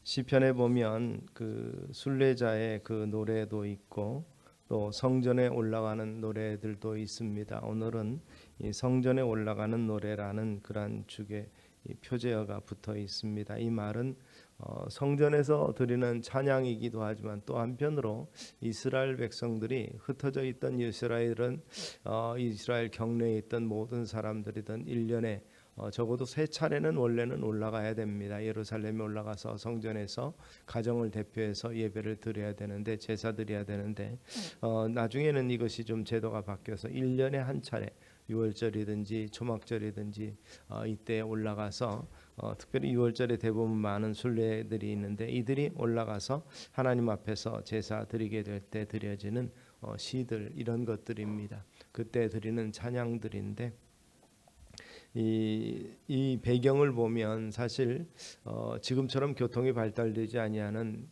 시편에 보면 그 순례자의 그 노래도 있고 또 성전에 올라가는 노래들도 있습니다. 오늘은 이 성전에 올라가는 노래라는 그러한 주게 이 표제어가 붙어 있습니다. 이 말은 성전에서 드리는 찬양이기도 하지만 또 한편으로 이스라엘 백성들이 흩어져 있던 이스라엘 경내에 있던 모든 사람들이든 1년에 적어도 세 차례는 원래는 올라가야 됩니다. 예루살렘에 올라가서 성전에서 가정을 대표해서 예배를 드려야 되는데 제사 드려야 되는데 나중에는 이것이 좀 제도가 바뀌어서 1년에 한 차례 유월절이든지 초막절이든지 이때 올라가서 특별히 유월절에 대부분 많은 순례들이 있는데 이들이 올라가서 하나님 앞에서 제사 드리게 될 때 드려지는 시들 이런 것들입니다. 그때 드리는 찬양들인데 이 배경을 보면 사실 지금처럼 교통이 발달되지 아니하는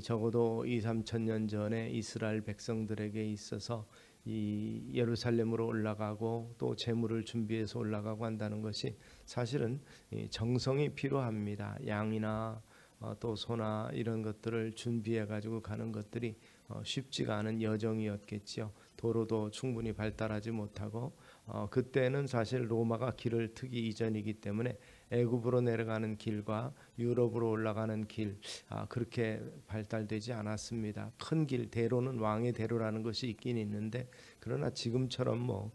적어도 2~3천 년 전에 이스라엘 백성들에게 있어서 이 예루살렘으로 올라가고 또 제물을 준비해서 올라가고 한다는 것이 사실은 정성이 필요합니다. 양이나 또 소나 이런 것들을 준비해 가지고 가는 것들이 쉽지가 않은 여정이었겠지요. 도로도 충분히 발달하지 못하고 그때는 사실 로마가 길을 트기 이전이기 때문에 애굽으로 내려가는 길과 유럽으로 올라가는 길 그렇게 발달되지 않았습니다. 큰 길, 대로는 왕의 대로라는 것이 있긴 있는데 그러나 지금처럼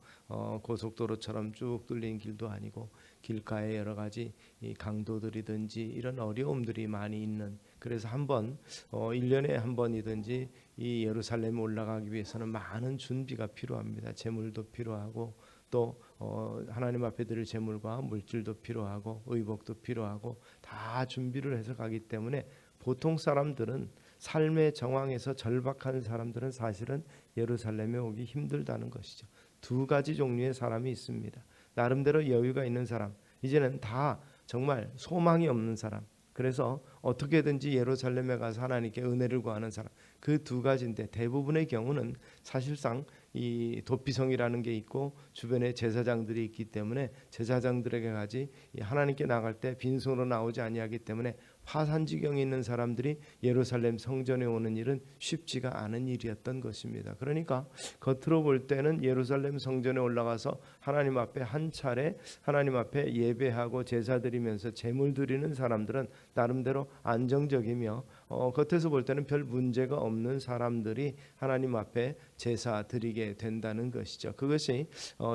고속도로처럼 쭉 뚫린 길도 아니고 길가에 여러 가지 이 강도들이든지 이런 어려움들이 많이 있는, 그래서 한번 1년에 한 번이든지 이 예루살렘에 올라가기 위해서는 많은 준비가 필요합니다. 제물도 필요하고 또 하나님 앞에 드릴 제물과 물질도 필요하고 의복도 필요하고 다 준비를 해서 가기 때문에 보통 사람들은 삶의 정황에서 절박한 사람들은 사실은 예루살렘에 오기 힘들다는 것이죠. 두 가지 종류의 사람이 있습니다. 나름대로 여유가 있는 사람, 이제는 다 정말 소망이 없는 사람, 그래서 어떻게든지 예루살렘에 가서 하나님께 은혜를 구하는 사람, 그 두 가지인데 대부분의 경우는 사실상 이 도피성이라는 게 있고 주변에 제사장들이 있기 때문에 제사장들에게 가지 하나님께 나갈 때 빈손으로 나오지 아니하기 때문에 화산지경에 있는 사람들이 예루살렘 성전에 오는 일은 쉽지가 않은 일이었던 것입니다. 그러니까 겉으로 볼 때는 예루살렘 성전에 올라가서 하나님 앞에 한 차례 하나님 앞에 예배하고 제사 드리면서 제물 드리는 사람들은 나름대로 안정적이며 겉에서 볼 때는 별 문제가 없는 사람들이 하나님 앞에 제사 드리게 된다는 것이죠. 그것이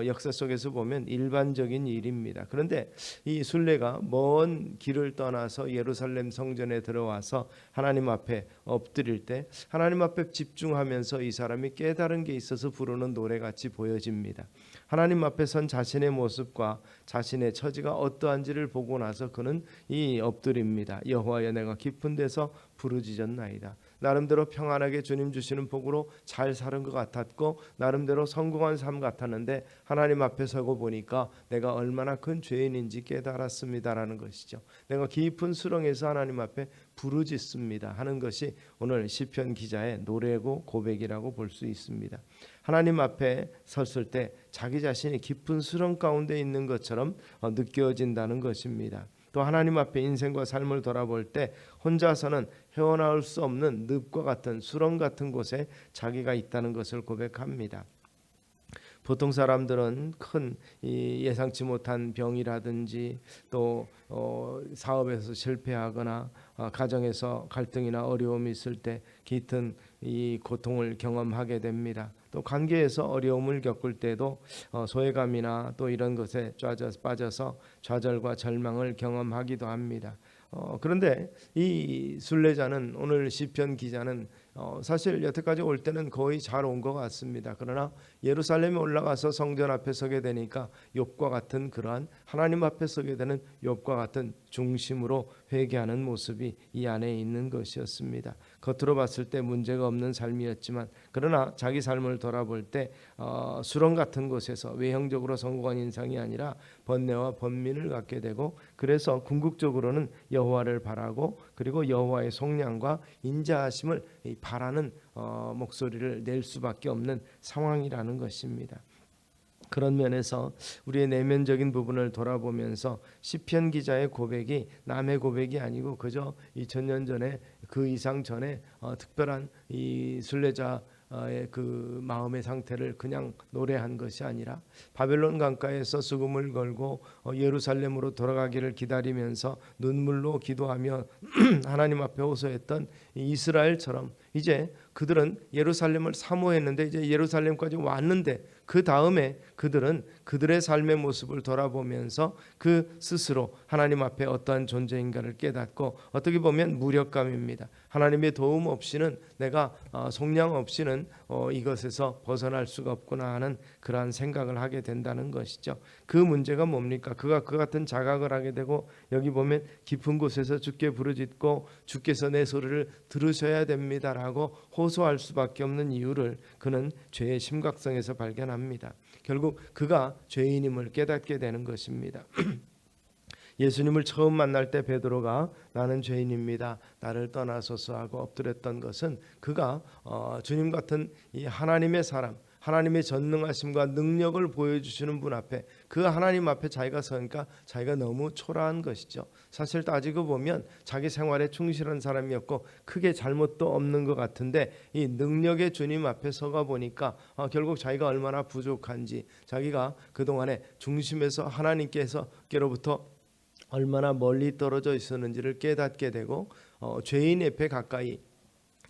역사 속에서 보면 일반적인 일입니다. 그런데 이 순례가 먼 길을 떠나서 예루살렘 성전에 들어와서 하나님 앞에 엎드릴 때 하나님 앞에 집중하면서 이 사람이 깨달은 게 있어서 부르는 노래같이 보여집니다. 하나님 앞에 선 자신의 모습과 자신의 처지가 어떠한지를 보고 나서 그는 이 엎드립니다. 여호와여, 내가 깊은 데서 부르짖었나이다. 나름대로 평안하게 주님 주시는 복으로 잘 사는 것 같았고 나름대로 성공한 삶 같았는데 하나님 앞에 서고 보니까 내가 얼마나 큰 죄인인지 깨달았습니다라는 것이죠. 내가 깊은 수렁에서 하나님 앞에 부르짖습니다 하는 것이 오늘 시편 기자의 노래고 고백이라고 볼 수 있습니다. 하나님 앞에 섰을 때 자기 자신이 깊은 수렁 가운데 있는 것처럼 느껴진다는 것입니다. 또 하나님 앞에 인생과 삶을 돌아볼 때 혼자서는 헤어나올 수 없는 늪과 같은 수렁 같은 곳에 자기가 있다는 것을 고백합니다. 보통 사람들은 큰 예상치 못한 병이라든지 또 사업에서 실패하거나 가정에서 갈등이나 어려움이 있을 때 깃든 이 고통을 경험하게 됩니다. 또 관계에서 어려움을 겪을 때도 소외감이나 또 이런 것에 빠져서 좌절과 절망을 경험하기도 합니다. 그런데 이 순례자는, 오늘 시편 기자는 사실 여태까지 올 때는 거의 잘 온 것 같습니다. 그러나 예루살렘에 올라가서 성전 앞에 서게 되니까 욥과 같은 그러한 하나님 앞에 서게 되는 욥과 같은 중심으로 회개하는 모습이 이 안에 있는 것이었습니다. 겉으로 봤을 때 문제가 없는 삶이었지만 그러나 자기 삶을 돌아볼 때 수렁 같은 곳에서 외형적으로 성공한 인상이 아니라 번뇌와 번민을 갖게 되고, 그래서 궁극적으로는 여호와를 바라고 그리고 여호와의 속량과 인자하심을 바라는 목소리를 낼 수밖에 없는 상황이라는 것입니다. 그런 면에서 우리의 내면적인 부분을 돌아보면서 시편 기자의 고백이 남의 고백이 아니고 그저 2000년 전에 그 이상 전에 특별한 이 순례자의 그 마음의 상태를 그냥 노래한 것이 아니라 바벨론 강가에서 수금을 걸고 예루살렘으로 돌아가기를 기다리면서 눈물로 기도하며 하나님 앞에 호소했던 이스라엘처럼 이제 그들은 예루살렘을 사모했는데 이제 예루살렘까지 왔는데 그 다음에 그들은 그들의 삶의 모습을 돌아보면서 그 스스로 하나님 앞에 어떠한 존재인가를 깨닫고 어떻게 보면 무력감입니다. 하나님의 도움 없이는 내가 속량 없이는 이것에서 벗어날 수가 없구나 하는 그러한 생각을 하게 된다는 것이죠. 그 문제가 뭡니까? 그가 그 같은 자각을 하게 되고 여기 보면 깊은 곳에서 주께 부르짖고 주께서 내 소리를 들으셔야 됩니다라고 호소할 수밖에 없는 이유를 그는 죄의 심각성에서 발견합니다. 결국 그가 죄인임을 깨닫게 되는 것입니다. 예수님을 처음 만날 때 베드로가 나는 죄인입니다. 나를 떠나소서 하고 엎드렸던 것은 그가 주님 같은 이 하나님의 사람, 하나님의 전능하심과 능력을 보여주시는 분 앞에 그 하나님 앞에 자기가 서니까 자기가 너무 초라한 것이죠. 사실 따지고 보면 자기 생활에 충실한 사람이었고 크게 잘못도 없는 것 같은데 이 능력의 주님 앞에 서가 보니까 결국 자기가 얼마나 부족한지 자기가 그동안에 중심에서 하나님께로부터 얼마나 멀리 떨어져 있었는지를 깨닫게 되고 죄인 옆에 가까이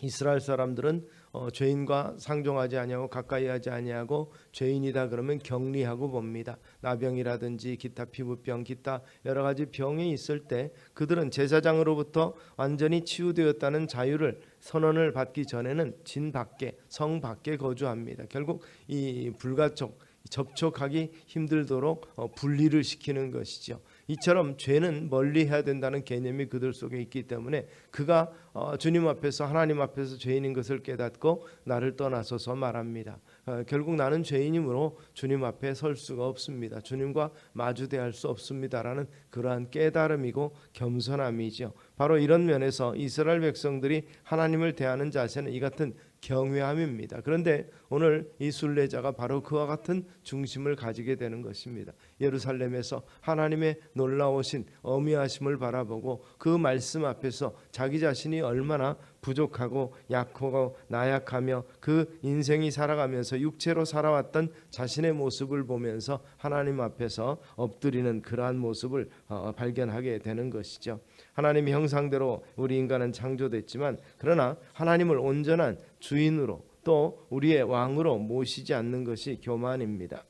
이스라엘 사람들은 죄인과 상종하지 아니하고 가까이 하지 아니하고 죄인이다 그러면 격리하고 봅니다. 나병이라든지 기타 피부병 기타 여러 가지 병이 있을 때 그들은 제사장으로부터 완전히 치유되었다는 자유를 선언을 받기 전에는 진 밖에 성 밖에 거주합니다. 결국 이 불가촉 접촉하기 힘들도록 분리를 시키는 것이죠. 이처럼 죄는 멀리해야 된다는 개념이 그들 속에 있기 때문에 그가 주님 앞에서 하나님 앞에서 죄인인 것을 깨닫고 나를 떠나소서 말합니다. 결국 나는 죄인이므로 주님 앞에 설 수가 없습니다. 주님과 마주대할 수 없습니다라는 그러한 깨달음이고 겸손함이죠. 바로 이런 면에서 이스라엘 백성들이 하나님을 대하는 자세는 이 같은 경외함입니다. 그런데 오늘 이 순례자가 바로 그와 같은 중심을 가지게 되는 것입니다. 예루살렘에서 하나님의 놀라우신 어미하심을 바라보고 그 말씀 앞에서 자기 자신이 얼마나 부족하고 약하고 나약하며 그 인생이 살아가면서 육체로 살아왔던 자신의 모습을 보면서 하나님 앞에서 엎드리는 그러한 모습을 발견하게 되는 것이죠. 하나님의 형상대로 우리 인간은 창조됐지만 그러나 하나님을 온전한 주인으로 또 우리의 왕으로 모시지 않는 것이 교만입니다.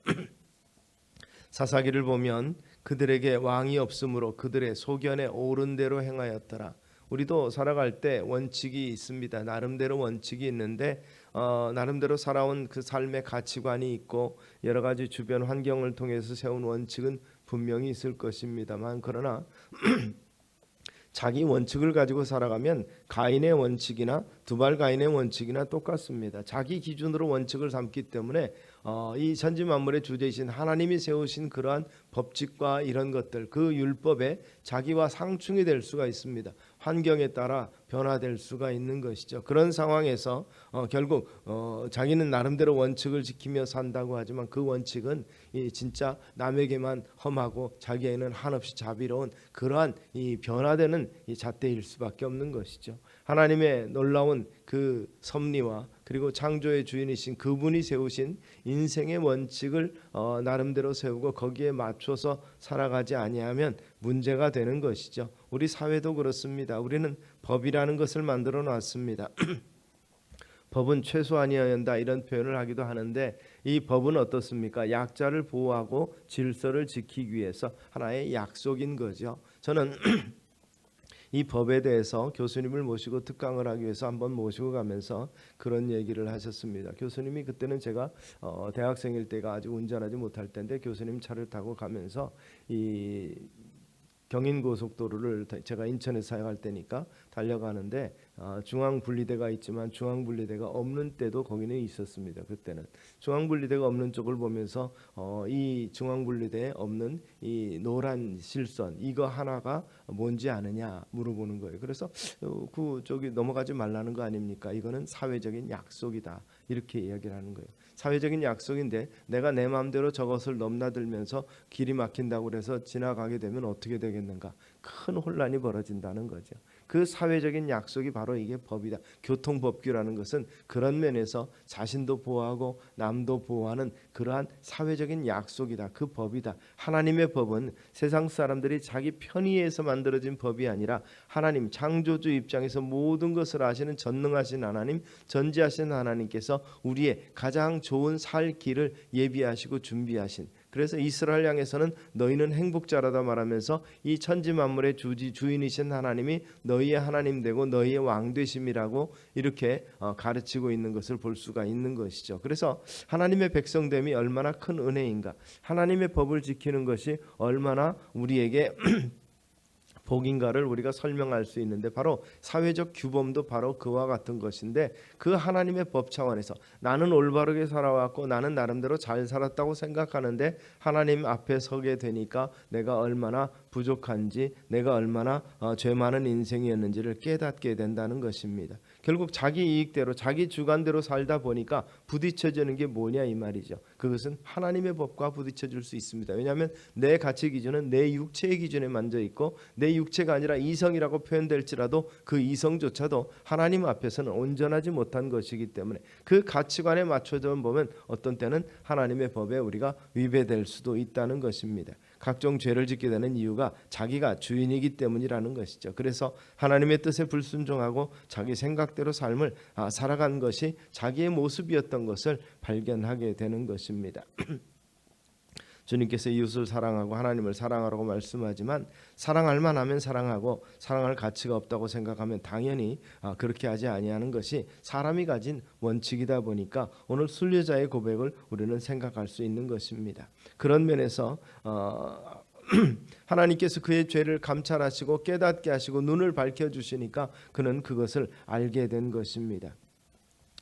사사기를 보면 그들에게 왕이 없으므로 그들의 소견에 옳은 대로 행하였더라. 우리도 살아갈 때 원칙이 있습니다. 나름대로 원칙이 있는데 나름대로 살아온 그 삶의 가치관이 있고 여러 가지 주변 환경을 통해서 세운 원칙은 분명히 있을 것입니다만 그러나 자기 원칙을 가지고 살아가면 가인의 원칙이나 두발 가인의 원칙이나 똑같습니다. 자기 기준으로 원칙을 삼기 때문에 이 천지 만물의 주제이신 하나님이 세우신 그러한 법칙과 이런 것들 그 율법에 자기와 상충이 될 수가 있습니다. 환경에 따라 변화될 수가 있는 것이죠. 그런 상황에서 결국 자기는 나름대로 원칙을 지키며 산다고 하지만 그 원칙은 진짜 남에게만 험하고 자기에는 한없이 자비로운 그러한 이 변화되는 이 잣대일 수밖에 없는 것이죠. 하나님의 놀라운 그 섭리와 그리고 창조의 주인이신 그분이 세우신 인생의 원칙을 나름대로 세우고 거기에 맞춰서 살아가지 아니하면 문제가 되는 것이죠. 우리 사회도 그렇습니다. 우리는 법이라는 것을 만들어 놨습니다. 법은 최소한이어야 한다 이런 표현을 하기도 하는데 이 법은 어떻습니까? 약자를 보호하고 질서를 지키기 위해서 하나의 약속인 거죠. 저는 이 법에 대해서 교수님을 모시고 특강을 하기 위해서 한번 모시고 가면서 그런 얘기를 하셨습니다. 교수님이 그때는 제가 대학생일 때가 아직 운전하지 못할 때인데 교수님 차를 타고 가면서 이 경인고속도로를 제가 인천에 사용할 때니까 달려가는데 중앙분리대가 있지만 중앙분리대가 없는 때도 거기는 있었습니다. 그때는 중앙분리대가 없는 쪽을 보면서 이 중앙분리대에 없는 이 노란 실선 이거 하나가 뭔지 아느냐 물어보는 거예요. 그래서 그 저기 넘어가지 말라는 거 아닙니까? 이거는 사회적인 약속이다 이렇게 이야기를 하는 거예요. 사회적인 약속인데 내가 내 마음대로 저것을 넘나들면서 길이 막힌다고 그래서 지나가게 되면 어떻게 되겠는가? 큰 혼란이 벌어진다는 거죠. 그 사회적인 약속이 바로 이게 법이다. 교통법규라는 것은 그런 면에서 자신도 보호하고 남도 보호하는 그러한 사회적인 약속이다. 그 법이다. 하나님의 법은 세상 사람들이 자기 편의에서 만들어진 법이 아니라 하나님 창조주 입장에서 모든 것을 아시는 전능하신 하나님, 전지하신 하나님께서 우리의 가장 좋은 살 길을 예비하시고 준비하신, 그래서 이스라엘 향해서는 너희는 행복자라다 말하면서 이 천지 만물의 주인이신 하나님이 너희의 하나님 되고 너희의 왕 되심이라고 이렇게 가르치고 있는 것을 볼 수가 있는 것이죠. 그래서 하나님의 백성됨이 얼마나 큰 은혜인가, 하나님의 법을 지키는 것이 얼마나 우리에게 복인가를 우리가 설명할 수 있는데, 바로 사회적 규범도 바로 그와 같은 것인데, 그 하나님의 법 차원에서 나는 올바르게 살아왔고 나는 나름대로 잘 살았다고 생각하는데 하나님 앞에 서게 되니까 내가 얼마나 부족한지, 내가 얼마나 죄 많은 인생이었는지를 깨닫게 된다는 것입니다. 결국 자기 이익대로 자기 주관대로 살다 보니까 부딪혀지는 게 뭐냐 이 말이죠. 그것은 하나님의 법과 부딪혀질 수 있습니다. 왜냐하면 내 가치 기준은 내 육체의 기준에 만져 있고, 내 육체가 아니라 이성이라고 표현될지라도 그 이성조차도 하나님 앞에서는 온전하지 못한 것이기 때문에 그 가치관에 맞춰져 보면 어떤 때는 하나님의 법에 우리가 위배될 수도 있다는 것입니다. 각종 죄를 짓게 되는 이유가 자기가 주인이기 때문이라는 것이죠. 그래서 하나님의 뜻에 불순종하고 자기 생각대로 삶을 살아간 것이 자기의 모습이었던 것을 발견하게 되는 것입니다. 주님께서 이웃을 사랑하고 하나님을 사랑하라고 말씀하지만, 사랑할 만하면 사랑하고 사랑할 가치가 없다고 생각하면 당연히 그렇게 하지 아니하는 것이 사람이 가진 원칙이다 보니까 오늘 순례자의 고백을 우리는 생각할 수 있는 것입니다. 그런 면에서 하나님께서 그의 죄를 감찰하시고 깨닫게 하시고 눈을 밝혀주시니까 그는 그것을 알게 된 것입니다.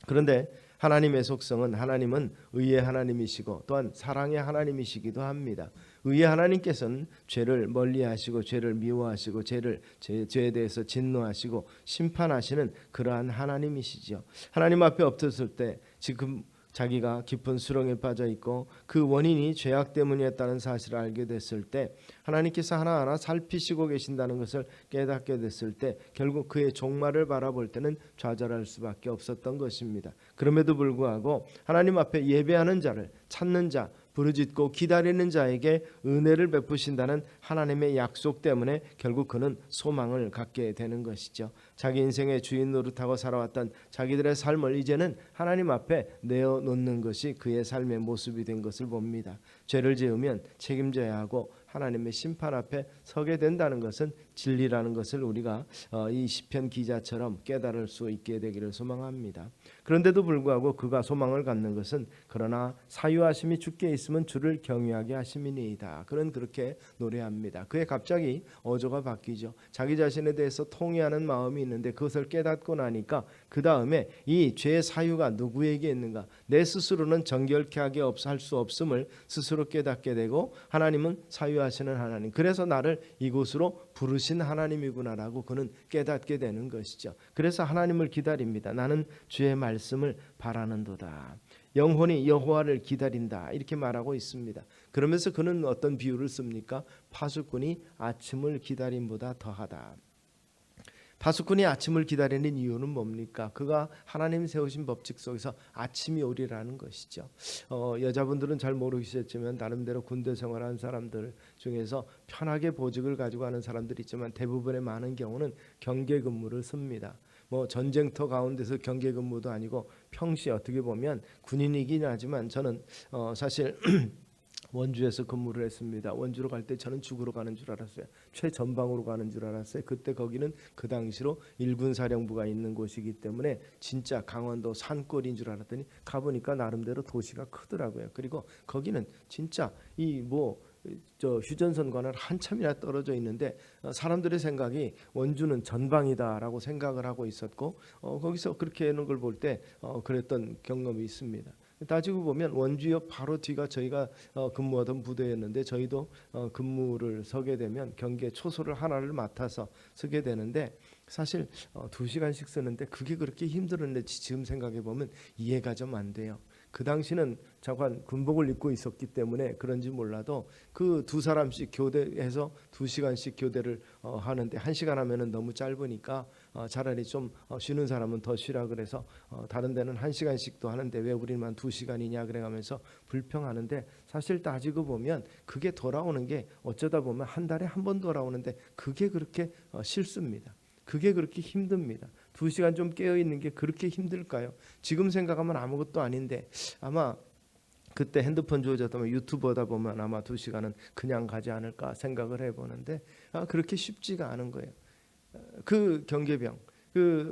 그런데 하나님의 속성은, 하나님은 의의 하나님이시고 또한 사랑의 하나님이시기도 합니다. 의의 하나님께서는 죄를 멀리하시고 죄를 미워하시고 죄에 대해서 진노하시고 심판하시는 그러한 하나님이시죠. 하나님 앞에 엎드렸을 때 지금 자기가 깊은 수렁에 빠져 있고 그 원인이 죄악 때문이었다는 사실을 알게 됐을 때, 하나님께서 하나하나 살피시고 계신다는 것을 깨닫게 됐을 때 결국 그의 종말을 바라볼 때는 좌절할 수밖에 없었던 것입니다. 그럼에도 불구하고 하나님 앞에 예배하는 자를 찾는 자, 부르짖고 기다리는 자에게 은혜를 베푸신다는 하나님의 약속 때문에 결국 그는 소망을 갖게 되는 것이죠. 자기 인생의 주인 노릇하고 살아왔던 자기들의 삶을 이제는 하나님 앞에 내어놓는 것이 그의 삶의 모습이 된 것을 봅니다. 죄를 지으면 책임져야 하고 하나님의 심판 앞에 서게 된다는 것은 진리라는 것을 우리가 이 시편 기자처럼 깨달을 수 있게 되기를 소망합니다. 그런데도 불구하고 그가 소망을 갖는 것은 그러나 사유하심이 주께 있으면 주를 경외하게 하심이니이다. 그는 그렇게 노래합니다. 그의 갑자기 어조가 바뀌죠. 자기 자신에 대해서 통회하는 마음이 있는데 그것을 깨닫고 나니까 그 다음에 이 죄의 사유가 누구에게 있는가, 내 스스로는 정결케 하게 할 수 없음을 스스로 깨닫게 되고, 하나님은 사유하시는 하나님, 그래서 나를 이곳으로 부르신 하나님이구나라고 그는 깨닫게 되는 것이죠. 그래서 하나님을 기다립니다. 나는 주의 말씀을 바라는도다. 영혼이 여호와를 기다린다 이렇게 말하고 있습니다. 그러면서 그는 어떤 비유를 씁니까? 파수꾼이 아침을 기다림보다 더하다. 파수꾼이 아침을 기다리는 이유는 뭡니까? 그가 하나님 세우신 법칙 속에서 아침이 오리라는 것이죠. 여자분들은 잘 모르시겠지만 나름대로 군대 생활한 사람들 중에서 편하게 보직을 가지고 하는 사람들이 있지만 대부분의 많은 경우는 경계 근무를 씁니다. 뭐 전쟁터 가운데서 경계 근무도 아니고 평시 어떻게 보면 군인이긴 하지만 저는 사실 원주에서 근무를 했습니다. 원주로 갈 때 저는 죽으러 가는 줄 알았어요. 최전방으로 가는 줄 알았어요. 그때 거기는 그 당시로 일군 사령부가 있는 곳이기 때문에 진짜 강원도 산골인 줄 알았더니 가보니까 나름대로 도시가 크더라고요. 그리고 거기는 진짜 저 휴전선과는 한참이나 떨어져 있는데 사람들의 생각이 원주는 전방이다라고 생각을 하고 있었고 거기서 그렇게 하는 걸 볼 때 그랬던 경험이 있습니다. 따지고 보면 원주역 바로 뒤가 저희가 근무하던 부대였는데 저희도 근무를 서게 되면 경계 초소를 하나를 맡아서 서게 되는데 사실 2시간씩 쓰는데 그게 그렇게 힘들었는지 지금 생각해 보면 이해가 좀 안 돼요. 그 당시는 잠깐 군복을 입고 있었기 때문에 그런지 몰라도 그 두 사람씩 교대해서 2시간씩 교대를 하는데 1시간 하면은 너무 짧으니까 차라리 좀 쉬는 사람은 더 쉬라 그래서 다른 데는 1시간씩도 하는데 왜 우리만 2시간이냐 그래가면서 불평하는데 사실 따지고 보면 그게 돌아오는 게 어쩌다 보면 한 달에 한 번 돌아오는데 그게 그렇게 싫습니다. 그게 그렇게 힘듭니다. 2시간 좀 깨어있는 게 그렇게 힘들까요? 지금 생각하면 아무것도 아닌데 아마 그때 핸드폰 주어졌다면 유튜브하다 보면 아마 2시간은 그냥 가지 않을까 생각을 해보는데 그렇게 쉽지가 않은 거예요. 그 경계병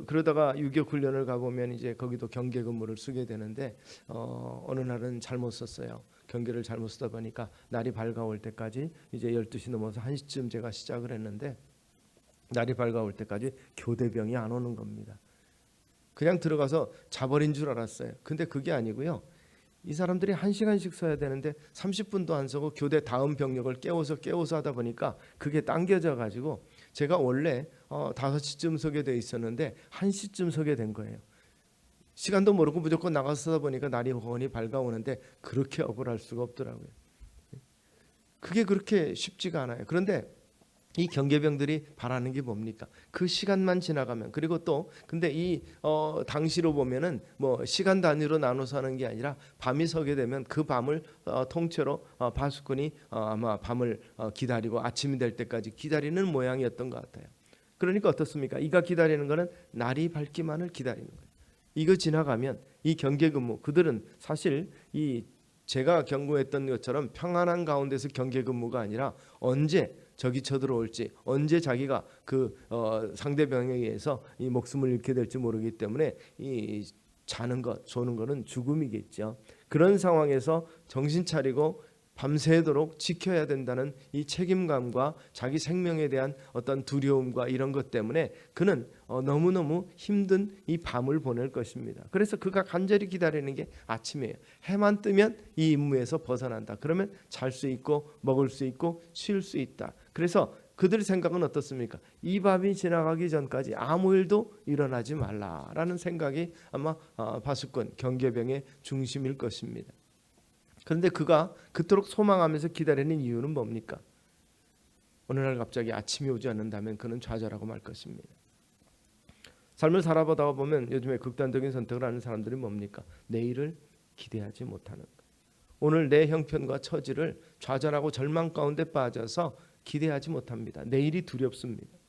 그러다가 유격 훈련을 가보면 이제 거기도 경계 근무를 쓰게 되는데 어느 날은 잘못 썼어요. 경계를 잘못 쓰다 보니까 날이 밝아올 때까지 이제 12시 넘어서 1시쯤 제가 시작을 했는데 날이 밝아올 때까지 교대병이 안 오는 겁니다. 그냥 들어가서 자버린 줄 알았어요. 근데 그게 아니고요. 이 사람들이 1시간씩 서야 되는데 30분도 안 서고 교대 다음 병력을 깨워서 하다 보니까 그게 당겨져 가지고 제가 원래 5시쯤 서게 돼 있었는데 1시쯤 서게 된 거예요. 시간도 모르고 무조건 나가서 서다 보니까 날이 훤히 밝아오는데 그렇게 억울할 수가 없더라고요. 그게 그렇게 쉽지가 않아요. 그런데 이 경계병들이 바라는 게 뭡니까? 그 시간만 지나가면 그리고 또 근데 이 당시로 보면은 뭐 시간 단위로 나눠서 하는 게 아니라 밤이 서게 되면 그 밤을 통째로 파수꾼이 아마 밤을 기다리고 아침이 될 때까지 기다리는 모양이었던 것 같아요. 그러니까 어떻습니까? 이가 기다리는 거는 날이 밝기만을 기다리는 거예요. 이거 지나가면 이 경계 근무 그들은 사실 이 제가 경고했던 것처럼 평안한 가운데서 경계 근무가 아니라 언제 적이 쳐들어올지 언제 자기가 그 상대방에 의해서 이 목숨을 잃게 될지 모르기 때문에 이 자는 것, 조는 것은 죽음이겠죠. 그런 상황에서 정신 차리고 밤새도록 지켜야 된다는 이 책임감과 자기 생명에 대한 어떤 두려움과 이런 것 때문에 그는 너무너무 힘든 이 밤을 보낼 것입니다. 그래서 그가 간절히 기다리는 게 아침이에요. 해만 뜨면 이 임무에서 벗어난다. 그러면 잘 수 있고 먹을 수 있고 쉴 수 있다. 그래서 그들 생각은 어떻습니까? 이 밤이 지나가기 전까지 아무 일도 일어나지 말라라는 생각이 아마 파수꾼 경계병의 중심일 것입니다. 그런데 그가 그토록 소망하면서 기다리는 이유는 뭡니까? 어느 날 갑자기 아침이 오지 않는다면 그는 좌절하고 말 것입니다. 삶을 살아보다 보면 요즘에 극단적인 선택을 하는 사람들이 뭡니까? 내일을 기대하지 못하는 것. 오늘 내 형편과 처지를 좌절하고 절망 가운데 빠져서 기대하지 못합니다. 내일이 두렵습니다.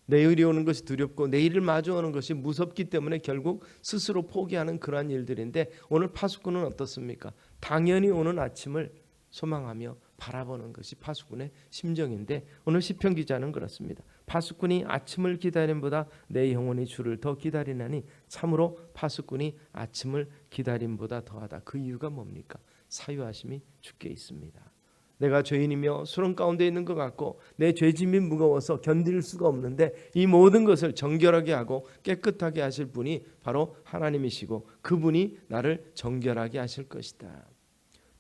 내일이 오는 것이 두렵고 내일을 마주하는 것이 무섭기 때문에 결국 스스로 포기하는 그러한 일들인데 오늘 파수꾼은 어떻습니까? 당연히 오는 아침을 소망하며 바라보는 것이 파수꾼의 심정인데 오늘 시편 기자는 그렇습니다. 파수꾼이 아침을 기다림보다 내 영혼이 주를 더 기다리나니 참으로 파수꾼이 아침을 기다림보다 더하다. 그 이유가 뭡니까? 사유하심이 주께 있습니다. 내가 죄인이며 수렁 가운데 있는 것 같고 내 죄짐이 무거워서 견딜 수가 없는데 이 모든 것을 정결하게 하고 깨끗하게 하실 분이 바로 하나님이시고 그분이 나를 정결하게 하실 것이다.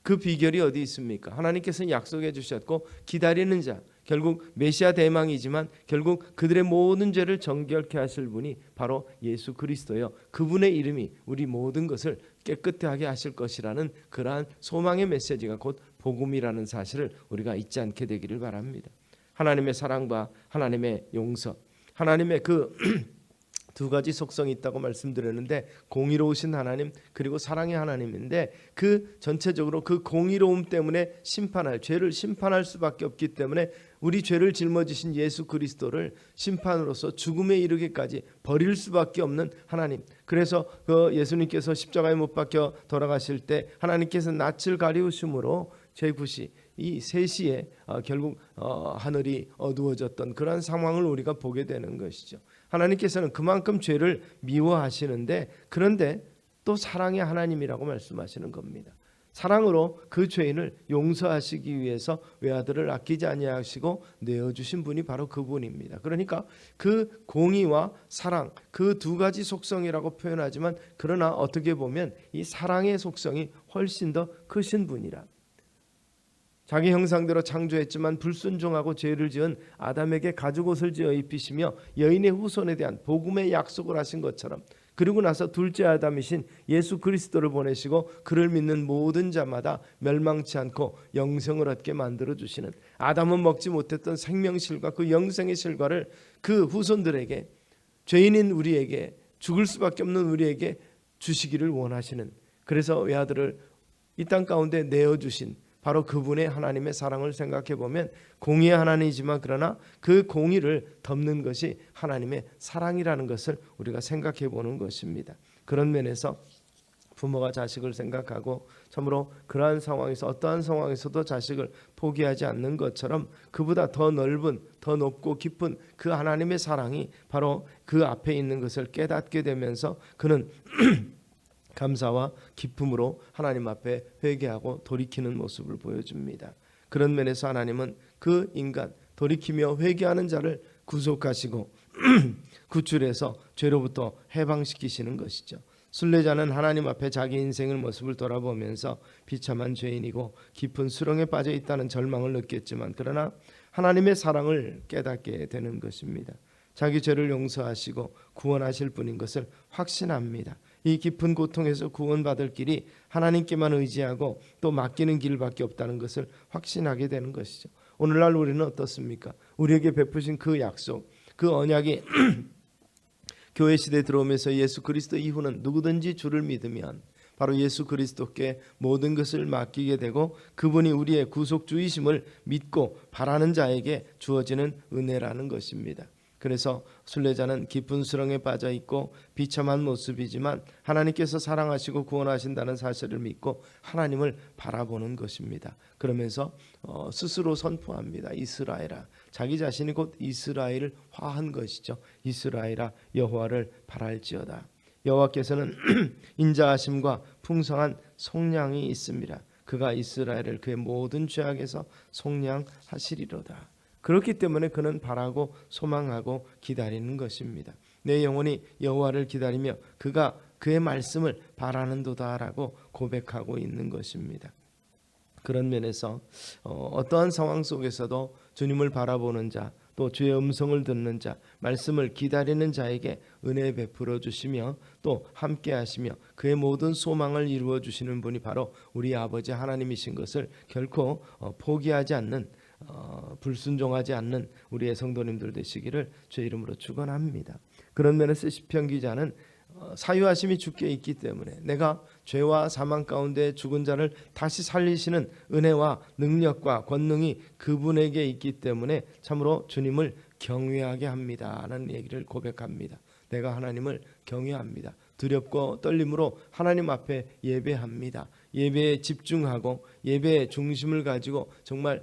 그 비결이 어디 있습니까? 하나님께서는 약속해 주셨고 기다리는 자 결국 메시아 대망이지만 결국 그들의 모든 죄를 정결케 하실 분이 바로 예수 그리스도요. 그분의 이름이 우리 모든 것을 깨끗하게 하실 것이라는 그러한 소망의 메시지가 곧 복음이라는 사실을 우리가 잊지 않게 되기를 바랍니다. 하나님의 사랑과 하나님의 용서, 하나님의 그 두 가지 속성이 있다고 말씀드렸는데 공의로우신 하나님 그리고 사랑의 하나님인데 그 전체적으로 그 공의로움 때문에 죄를 심판할 수밖에 없기 때문에 우리 죄를 짊어지신 예수 그리스도를 심판으로서 죽음에 이르기까지 버릴 수밖에 없는 하나님. 그래서 그 예수님께서 십자가에 못 박혀 돌아가실 때 하나님께서 낯을 가리우심으로 제9시 이 3시에 결국 하늘이 어두워졌던 그런 상황을 우리가 보게 되는 것이죠. 하나님께서는 그만큼 죄를 미워하시는데 그런데 또 사랑의 하나님이라고 말씀하시는 겁니다. 사랑으로 그 죄인을 용서하시기 위해서 외아들을 아끼지 아니하시고 내어주신 분이 바로 그분입니다. 그러니까 그 공의와 사랑, 그 두 가지 속성이라고 표현하지만 그러나 어떻게 보면 이 사랑의 속성이 훨씬 더 크신 분이라. 자기 형상대로 창조했지만 불순종하고 죄를 지은 아담에게 가죽옷을 지어 입히시며 여인의 후손에 대한 복음의 약속을 하신 것처럼, 그리고 나서 둘째 아담이신 예수 그리스도를 보내시고 그를 믿는 모든 자마다 멸망치 않고 영생을 얻게 만들어 주시는, 아담은 먹지 못했던 생명실과 그 영생의 실과를 그 후손들에게, 죄인인 우리에게, 죽을 수밖에 없는 우리에게 주시기를 원하시는, 그래서 외아들을 이 땅 가운데 내어주신 바로 그분의 하나님의 사랑을 생각해 보면 공의의 하나님이지만 그러나 그 공의를 덮는 것이 하나님의 사랑이라는 것을 우리가 생각해 보는 것입니다. 그런 면에서 부모가 자식을 생각하고 참으로 그러한 상황에서 어떠한 상황에서도 자식을 포기하지 않는 것처럼 그보다 더 넓은, 더 높고 깊은 그 하나님의 사랑이 바로 그 앞에 있는 것을 깨닫게 되면서 그는 감사와 기쁨으로 하나님 앞에 회개하고 돌이키는 모습을 보여줍니다. 그런 면에서 하나님은 그 인간, 돌이키며 회개하는 자를 구속하시고 구출해서 죄로부터 해방시키시는 것이죠. 순례자는 하나님 앞에 자기 인생의 모습을 돌아보면서 비참한 죄인이고 깊은 수렁에 빠져 있다는 절망을 느꼈지만 그러나 하나님의 사랑을 깨닫게 되는 것입니다. 자기 죄를 용서하시고 구원하실 분인 것을 확신합니다. 이 깊은 고통에서 구원받을 길이 하나님께만 의지하고 또 맡기는 길밖에 없다는 것을 확신하게 되는 것이죠. 오늘날 우리는 어떻습니까? 우리에게 베푸신 그 약속, 그 언약이 교회 시대에 들어오면서 예수 그리스도 이후는 누구든지 주를 믿으면 바로 예수 그리스도께 모든 것을 맡기게 되고 그분이 우리의 구속주이심을 믿고 바라는 자에게 주어지는 은혜라는 것입니다. 그래서 순례자는 깊은 수렁에 빠져 있고 비참한 모습이지만 하나님께서 사랑하시고 구원하신다는 사실을 믿고 하나님을 바라보는 것입니다. 그러면서 스스로 선포합니다. 이스라엘아, 자기 자신이 곧 이스라엘을 화한 것이죠. 이스라엘아, 여호와를 바랄지어다. 여호와께서는 인자하심과 풍성한 속량이 있습니다. 그가 이스라엘을 그의 모든 죄악에서 속량하시리로다. 그렇기 때문에 그는 바라고 소망하고 기다리는 것입니다. 내 영혼이 여호와를 기다리며 그가 그의 말씀을 바라는도다라고 고백하고 있는 것입니다. 그런 면에서 어떠한 상황 속에서도 주님을 바라보는 자, 또 주의 음성을 듣는 자, 말씀을 기다리는 자에게 은혜 베풀어 주시며 또 함께 하시며 그의 모든 소망을 이루어 주시는 분이 바로 우리 아버지 하나님이신 것을 결코 포기하지 않는, 불순종하지 않는 우리의 성도님들 되시기를 주의 이름으로 축원합니다. 그런 면에서 시편 기자는 사유하심이 주께 있기 때문에 내가 죄와 사망 가운데 죽은 자를 다시 살리시는 은혜와 능력과 권능이 그분에게 있기 때문에 참으로 주님을 경외하게 합니다라는 얘기를 고백합니다. 내가 하나님을 경외합니다. 두렵고 떨림으로 하나님 앞에 예배합니다. 예배에 집중하고 예배의 중심을 가지고 정말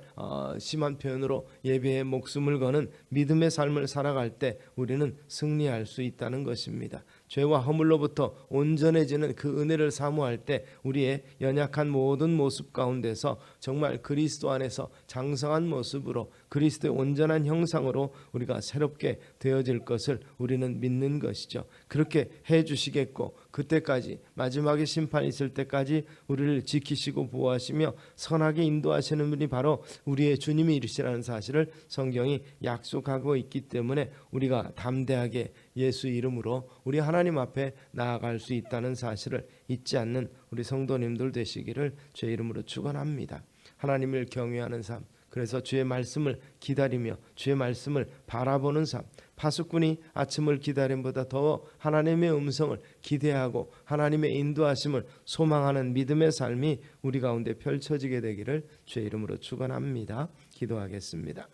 심한 표현으로 예배에 목숨을 거는 믿음의 삶을 살아갈 때 우리는 승리할 수 있다는 것입니다. 죄와 허물로부터 온전해지는 그 은혜를 사모할 때 우리의 연약한 모든 모습 가운데서 정말 그리스도 안에서 장성한 모습으로 그리스도의 온전한 형상으로 우리가 새롭게 되어질 것을 우리는 믿는 것이죠. 그렇게 해주시겠고 그때까지 마지막에 심판이 있을 때까지 우리를 지키시고 보호하시며 선하게 인도하시는 분이 바로 우리의 주님이시라는 사실을 성경이 약속하고 있기 때문에 우리가 담대하게 예수 이름으로 우리 하나님 앞에 나아갈 수 있다는 사실을 잊지 않는 우리 성도님들 되시기를 주의 이름으로 축원합니다. 하나님을 경외하는 삶, 그래서 주의 말씀을 기다리며 주의 말씀을 바라보는 삶, 파수꾼이 아침을 기다림보다 더 하나님의 음성을 기대하고 하나님의 인도하심을 소망하는 믿음의 삶이 우리 가운데 펼쳐지게 되기를 주의 이름으로 축원합니다. 기도하겠습니다.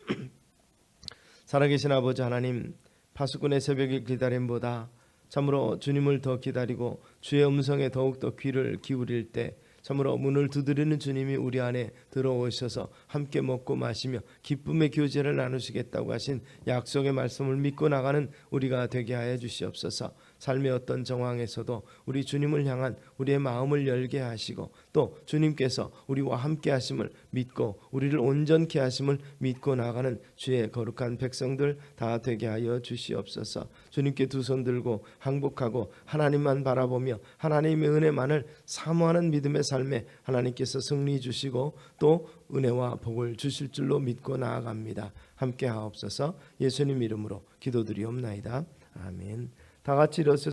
살아계신 아버지 하나님, 파수꾼의 새벽의 기다림보다 참으로 주님을 더 기다리고 주의 음성에 더욱더 귀를 기울일 때 참으로 문을 두드리는 주님이 우리 안에 들어오셔서 함께 먹고 마시며 기쁨의 교제를 나누시겠다고 하신 약속의 말씀을 믿고 나가는 우리가 되게 하여 주시옵소서. 삶의 어떤 정황에서도 우리 주님을 향한 우리의 마음을 열게 하시고 또 주님께서 우리와 함께 하심을 믿고 우리를 온전케 하심을 믿고 나가는 주의 거룩한 백성들 다 되게 하여 주시옵소서. 주님께 두 손 들고 항복하고 하나님만 바라보며 하나님의 은혜만을 사모하는 믿음의 삶에 하나님께서 승리 주시고 또 은혜와 복을 주실 줄로 믿고 나아갑니다. 함께 하옵소서. 예수님 이름으로 기도드리옵나이다. 아멘. 다 같이 일어서